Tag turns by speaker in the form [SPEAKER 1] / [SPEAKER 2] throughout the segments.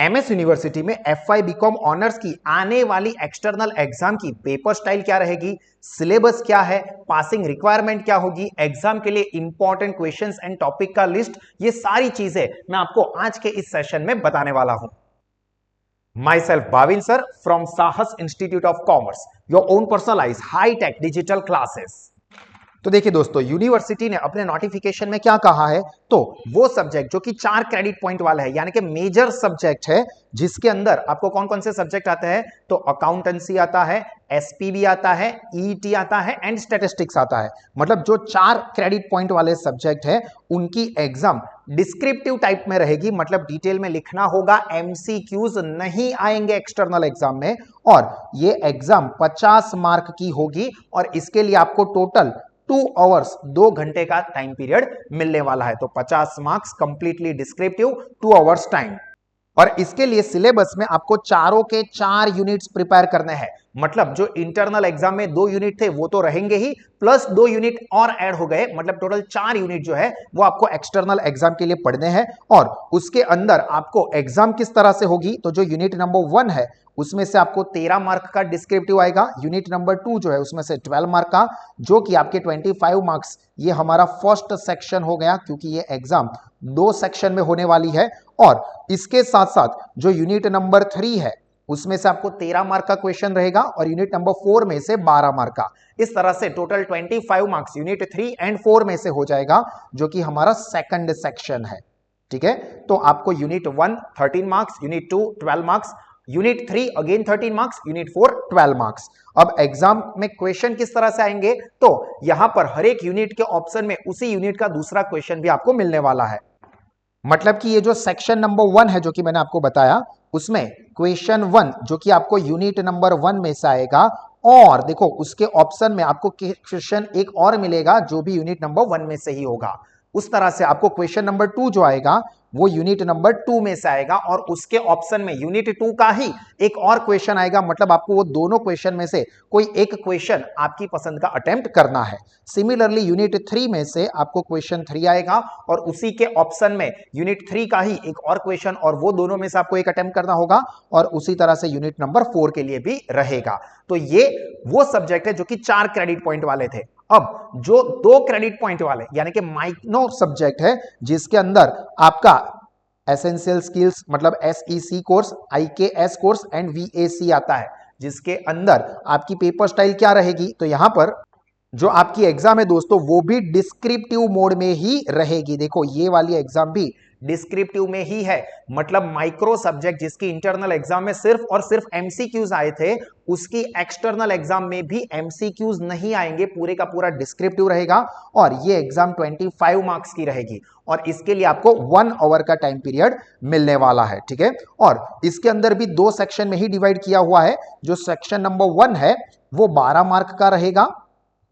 [SPEAKER 1] MS university में FY BCom honours की आने वाली एक्सटर्नल एग्जाम की पेपर स्टाइल क्या रहेगी, सिलेबस क्या है, पासिंग रिक्वायरमेंट क्या होगी, एग्जाम के लिए इंपॉर्टेंट क्वेश्चंस एंड टॉपिक का लिस्ट, ये सारी चीजें मैं आपको आज के इस सेशन में बताने वाला हूं। Myself Bhavin sir from Sahas Institute of Commerce, your own personalize high tech digital classes. तो देखिए दोस्तों, यूनिवर्सिटी ने अपने नोटिफिकेशन में क्या कहा है, तो वो सब्जेक्ट जो कि 4 क्रेडिट पॉइंट वाला है, यानी कि मेजर सब्जेक्ट है, जिसके अंदर आपको कौन कौन से सब्जेक्ट आते हैं, तो अकाउंटेंसी आता है, एसपीबी आता है, ईटी आता है एंड स्टैटिस्टिक्स आता है। मतलब जो 4 क्रेडिट पॉइंट वाले सब्जेक्ट है उनकी एग्जाम डिस्क्रिप्टिव टाइप में रहेगी, मतलब डिटेल में लिखना होगा, एमसीक्यूज नहीं आएंगे एक्सटर्नल एग्जाम में, और ये एग्जाम 50 मार्क की होगी और इसके लिए आपको टोटल 2 आवर्स 2 घंटे का टाइम पीरियड मिलने वाला है। तो 50 marks completely descriptive, 2 hours time. और इसके लिए सिलेबस में आपको चारों के 4 यूनिट्स प्रिपेयर करने हैं। मतलब जो इंटरनल एग्जाम में 2 यूनिट थे वो तो रहेंगे ही, प्लस 2 यूनिट और ऐड हो गए, मतलब टोटल 4 यूनिट जो है वो आपको एक्सटर्नल एग्जाम के लिए पढ़ने हैं। और उसके अंदर आपको एग्जाम किस तरह से होगी, तो जो यूनिट नंबर 1 है उसमें से आपको 13 मार्क का डिस्क्रिप्टिव आएगा, यूनिट नंबर 2 जो है उसमें से 12 मार्क का, जो कि आपके 25 मार्क्स, ये हमारा फर्स्ट सेक्शन हो गया, क्योंकि ये एग्जाम 2 सेक्शन में होने वाली है। और इसके साथ साथ जो यूनिट नंबर 3 है उसमें से आपको 13 मार्क का क्वेश्चन रहेगा और यूनिट नंबर 4 में से 12 मार्क का। इस तरह से टोटल 25 मार्क्स यूनिट 3 एंड 4 में से हो जाएगा, जो कि हमारा सेकंड सेक्शन है। ठीक है, तो आपको unit 1 13 marks, unit 2 12 marks, unit 3 again 13 marks, unit 4 12 marks. अब एग्जाम में क्वेश्चन किस तरह से आएंगे, तो यहां पर हर एक यूनिट के ऑप्शन में उसी यूनिट का दूसरा क्वेश्चन भी आपको मिलने वाला है। मतलब कि ये जो सेक्शन नंबर 1 है जो कि मैंने आपको बताया, उसमें क्वेश्चन 1 जो कि आपको यूनिट नंबर 1 में से आएगा, और देखो उसके ऑप्शन में आपको क्वेश्चन एक और मिलेगा जो भी यूनिट नंबर 1 में से ही होगा। उस तरह से आपको क्वेश्चन नंबर 2 जो आएगा वो यूनिट नंबर 2 में से आएगा, और उसके ऑप्शन में यूनिट 2 का ही एक और क्वेश्चन आएगा। मतलब आपको वो दोनों क्वेश्चन में से कोई एक क्वेश्चन आपकी पसंद का अटेम्प्ट करना है। सिमिलरली यूनिट 3 में से आपको क्वेश्चन 3 आएगा और उसी के ऑप्शन में यूनिट 3 का ही एक और क्वेश्चन, और वो दोनों में से आपको एक अटेम्प्ट करना होगा, और उसी तरह से यूनिट नंबर 4 के लिए भी रहेगा। तो ये वो सब्जेक्ट है जो कि 4 क्रेडिट पॉइंट वाले थे। अब जो 2 क्रेडिट पॉइंट वाले यानी कि माइक्रो सब्जेक्ट है, जिसके अंदर आपका एसेंशियल स्किल्स मतलब SEC course, IKS course and VAC आता है, जिसके अंदर आपकी पेपर स्टाइल क्या रहेगी, तो यहां पर जो आपकी एग्जाम है दोस्तों वो भी डिस्क्रिप्टिव मोड में ही रहेगी। देखो ये वाली एग्जाम भी डिस्क्रिप्टिव में ही है, मतलब माइक्रो सब्जेक्ट जिसकी इंटरनल एग्जाम में सिर्फ और सिर्फ एमसीक्यूज आए थे, उसकी एक्सटर्नल एग्जाम में भी एमसीक्यूज नहीं आएंगे, पूरे का पूरा डिस्क्रिप्टिव रहेगा। और ये एग्जाम 25 मार्क्स की रहेगी, और इसके लिए आपको 1 आवर का टाइम पीरियड मिलने वाला है। ठीक है, और इसके अंदर भी 2 सेक्शन में ही डिवाइड किया हुआ है। जो सेक्शन नंबर 1 है वो 12 मार्क का रहेगा,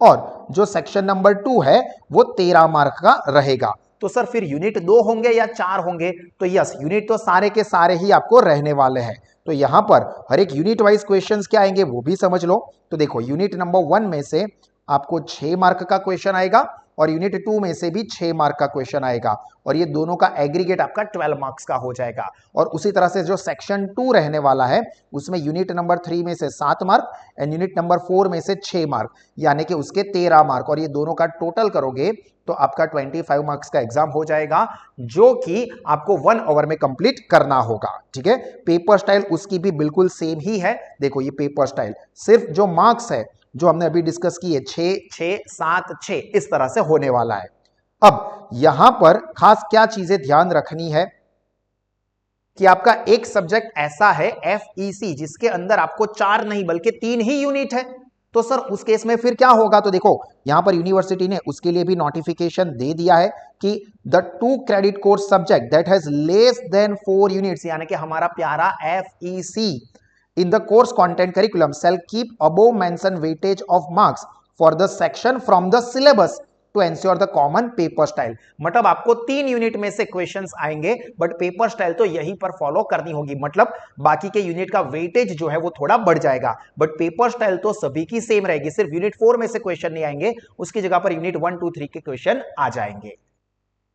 [SPEAKER 1] और जो सेक्शन नंबर 2 है वो 13 मार्क का रहेगा। तो सर फिर यूनिट 2 होंगे या 4 होंगे, तो यस, यूनिट तो सारे के सारे ही आपको रहने वाले हैं। तो यहां पर हर एक यूनिट वाइज क्वेश्चंस क्या आएंगे वो भी समझ लो। तो देखो यूनिट नंबर 1 में से आपको 6 मार्क का क्वेश्चन आएगा, और यूनिट 2 में से भी 6 मार्क का क्वेश्चन आएगा, और ये दोनों का एग्रीगेट आपका 12 मार्क्स का हो जाएगा। और उसी तरह से जो सेक्शन 2 रहने वाला है उसमें यूनिट नंबर 3 में से 7 मार्क एंड यूनिट नंबर 4 में से 6 मार्क, यानी कि उसके 13 मार्क, और ये दोनों का टोटल करोगे तो आपका 25 मार्क्स का एग्जाम हो जाएगा, जो कि आपको 1 आवर में कंप्लीट करना होगा। ठीक है, पेपर स्टाइल उसकी भी बिल्कुल सेम ही है। देखो ये पेपर स्टाइल, सिर्फ जो मार्क्स है जो हमने अभी डिस्कस की है 6 6 7 6, इस तरह से होने वाला है। अब यहां पर खास क्या चीजें ध्यान रखनी है कि आपका एक सब्जेक्ट ऐसा है एफईसी जिसके अंदर आपको 4 नहीं बल्कि 3 ही यूनिट है। तो सर उस केस में फिर क्या होगा, तो देखो यहां पर यूनिवर्सिटी ने उसके लिए भी नोटिफिकेशन दे दिया है कि the 2 credit course subject that has less than 4 units, यानी कि हमारा प्यारा FEC in the course content curriculum shall keep above mentioned weightage of marks for the section from the syllabus to ensure the common paper style। मतलब आपको 3 unit में से questions आएंगे, but paper style तो यहीं पर फॉलो करनी होगी। मतलब बाकी के यूनिट का वेटेज जो है वो थोड़ा बढ़ जाएगा, बट पेपर स्टाइल तो सभी की सेम रहेगी। सिर्फ यूनिट 4 में से क्वेश्चन नहीं आएंगे, उसकी जगह पर यूनिट 1 2 3 के क्वेश्चन आ जाएंगे।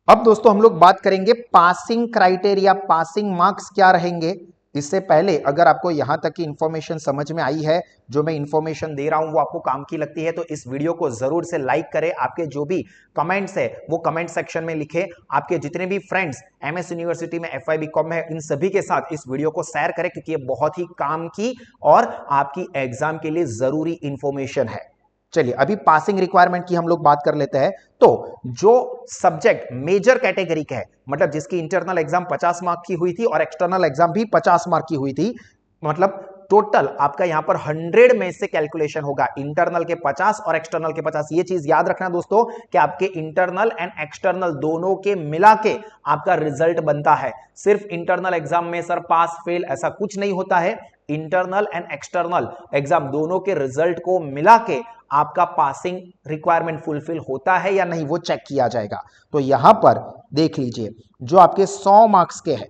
[SPEAKER 1] अब दोस्तों हम लोग बात करेंगे पासिंग क्राइटेरिया, पासिंग मार्क्स क्या रहेंगे। इससे पहले अगर आपको यहां तक की इंफॉर्मेशन समझ में आई है, जो मैं इंफॉर्मेशन दे रहा हूं वो आपको काम की लगती है, तो इस वीडियो को जरूर से लाइक करें। आपके जो भी कमेंट्स है वो कमेंट सेक्शन में लिखें। आपके जितने भी फ्रेंड्स एमएस यूनिवर्सिटी में एफआई बीकॉम है, इन सभी के साथ इस वीडियो को शेयर करें, क्योंकि ये बहुत ही काम की और आपकी एग्जाम के लिए जरूरी इंफॉर्मेशन है। चलिए अभी पासिंग रिक्वायरमेंट की हम लोग बात कर लेते हैं। तो जो सब्जेक्ट मेजर कैटेगरी का है, मतलब जिसकी इंटरनल एग्जाम 50 मार्क की हुई थी और एक्सटर्नल एग्जाम भी 50 मार्क की हुई थी, मतलब टोटल आपका यहां पर 100 में से कैलकुलेशन होगा, इंटरनल के 50 और एक्सटर्नल के 50। ये चीज याद रखना दोस्तों कि आपके इंटरनल एंड एक्सटर्नल दोनों के मिला के आपका रिजल्ट बनता है। सिर्फ इंटरनल एग्जाम में सर पास फेल ऐसा कुछ नहीं होता है। इंटरनल एंड एक्सटर्नल एग्जाम दोनों के रिजल्ट को मिला के आपका पासिंग रिक्वायरमेंट फुलफिल होता है या नहीं वो चेक किया जाएगा। तो यहां पर देख लीजिए, जो आपके 100 मार्क्स के हैं,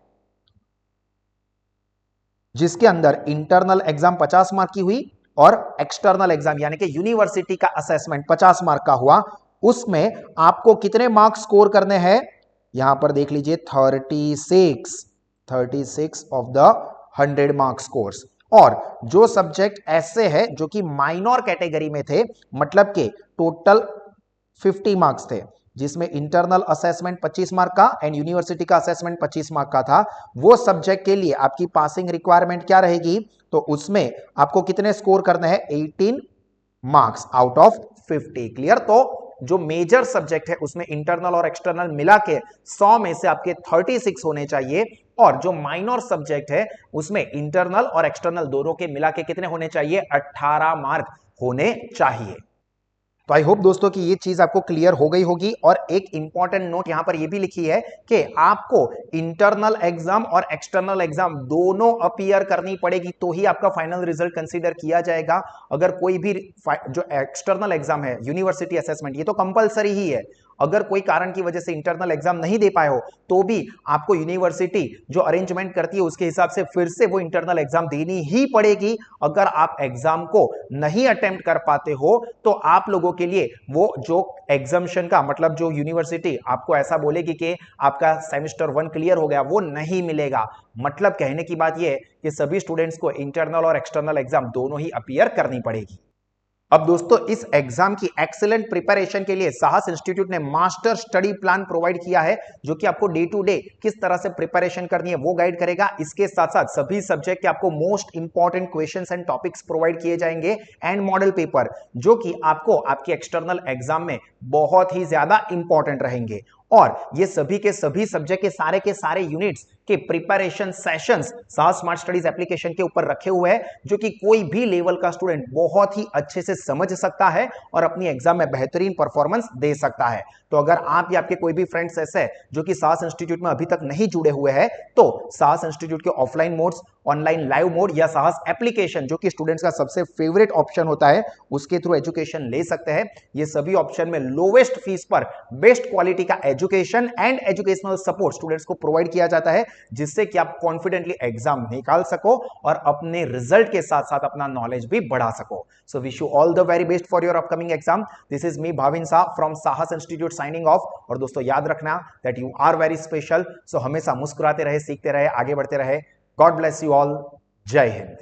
[SPEAKER 1] जिसके अंदर इंटरनल एग्जाम 50 मार्क की हुई और एक्सटर्नल एग्जाम यानी कि यूनिवर्सिटी का असेसमेंट 50 मार्क का हुआ, उसमें आपको कितने मार्क्स स्कोर करने हैं, यहां पर देख लीजिए 36 ऑफ द 100 मार्क्स कोर्स। और जो सब्जेक्ट ऐसे है जो कि माइनर कैटेगरी में थे, मतलब के टोटल 50 मार्क्स थे, जिसमें इंटरनल असेसमेंट 25 मार्क का एंड यूनिवर्सिटी का असेसमेंट 25 मार्क का था, वो सब्जेक्ट के लिए आपकी पासिंग रिक्वायरमेंट क्या रहेगी, तो उसमें आपको कितने स्कोर करने हैं, 18 मार्क्स आउट ऑफ 50। क्लियर। तो जो मेजर सब्जेक्ट है उसमें इंटरनल और एक्सटर्नल मिला के 100 में से आपके 36 होने चाहिए, और जो माइनर सब्जेक्ट है उसमें इंटरनल और एक्सटर्नल दोनों के मिला के कितने होने चाहिए, 18 मार्क होने चाहिए। तो आई होप दोस्तों कि ये चीज आपको क्लियर हो गई होगी। और एक इंपॉर्टेंट नोट यहां पर ये भी लिखी है कि आपको इंटरनल एग्जाम और एक्सटर्नल एग्जाम दोनों अपीयर करनी पड़ेगी, तो ही आपका फाइनल रिजल्ट कंसीडर किया जाएगा। अगर कोई भी जो एक्सटर्नल एग्जाम है यूनिवर्सिटी असेसमेंट, ये तो कंपलसरी ही है। अगर कोई कारण की वजह से इंटरनल एग्जाम नहीं दे पाए हो तो भी आपको यूनिवर्सिटी जो अरेंजमेंट करती है उसके हिसाब से फिर से वो इंटरनल एग्जाम देनी ही पड़ेगी। अगर आप एग्जाम को नहीं अटेम्प्ट कर पाते हो तो आप लोगों के लिए वो जो एग्जामिशन का मतलब जो यूनिवर्सिटी आपको ऐसा बोलेगी कि आपका सेमेस्टर 1 क्लियर हो गया, वो नहीं मिलेगा। मतलब कहने की बात यह है कि सभी स्टूडेंट्स को इंटरनल और एक्सटर्नल एग्जाम दोनों ही अपीयर करनी पड़ेगी। अब दोस्तों इस एग्जाम की एक्सीलेंट प्रिपरेशन के लिए साहस इंस्टीट्यूट ने मास्टर स्टडी प्लान प्रोवाइड किया है, जो कि आपको डे टू डे किस तरह से प्रिपरेशन करनी है वो गाइड करेगा। इसके साथ साथ सभी सब्जेक्ट के आपको most important questions and topics provide किए जाएंगे एंड मॉडल पेपर, जो कि आपको आपके एक्सटर्नल एग्जाम में बहुत ही ज्यादा इंपॉर्टेंट रहेंगे। और ये सभी के सभी सब्जेक्ट के सारे यूनिट्स के प्रिपरेशन सेशंस साहस स्मार्ट स्टडीज एप्लीकेशन के ऊपर रखे हुए हैं, जो कि कोई भी लेवल का स्टूडेंट बहुत ही अच्छे से समझ सकता है और अपनी एग्जाम में बेहतरीन परफॉर्मेंस दे सकता है। तो अगर आप या आपके कोई भी फ्रेंड्स ऐसे जो कि साहस इंस्टीट्यूट में अभी तक नहीं जुड़े हुए हैं, तो साहस इंस्टीट्यूट के offline modes, online live mode या साहस एप्लीकेशन, जो कि स्टूडेंट्स का सबसे फेवरेट ऑप्शन होता है, उसके थ्रू एजुकेशन ले सकते हैं। ये सभी ऑप्शन में लोवेस्ट फीस पर बेस्ट क्वालिटी का education and educational support students को प्रोवाइड किया जाता है, जिससे कि आप कॉन्फिडेंटली एग्जाम निकाल सको और अपने रिजल्ट के साथ साथ अपना नॉलेज भी बढ़ा सको। So wish you all the very best for your upcoming exam. This is me Bhavin Shah from Sahas Institute signing off. और दोस्तों याद रखना that you are very special. So हमेशा मुस्कुराते रहे, सीखते रहे, आगे बढ़ते रहे। God bless you all. Jai Hind.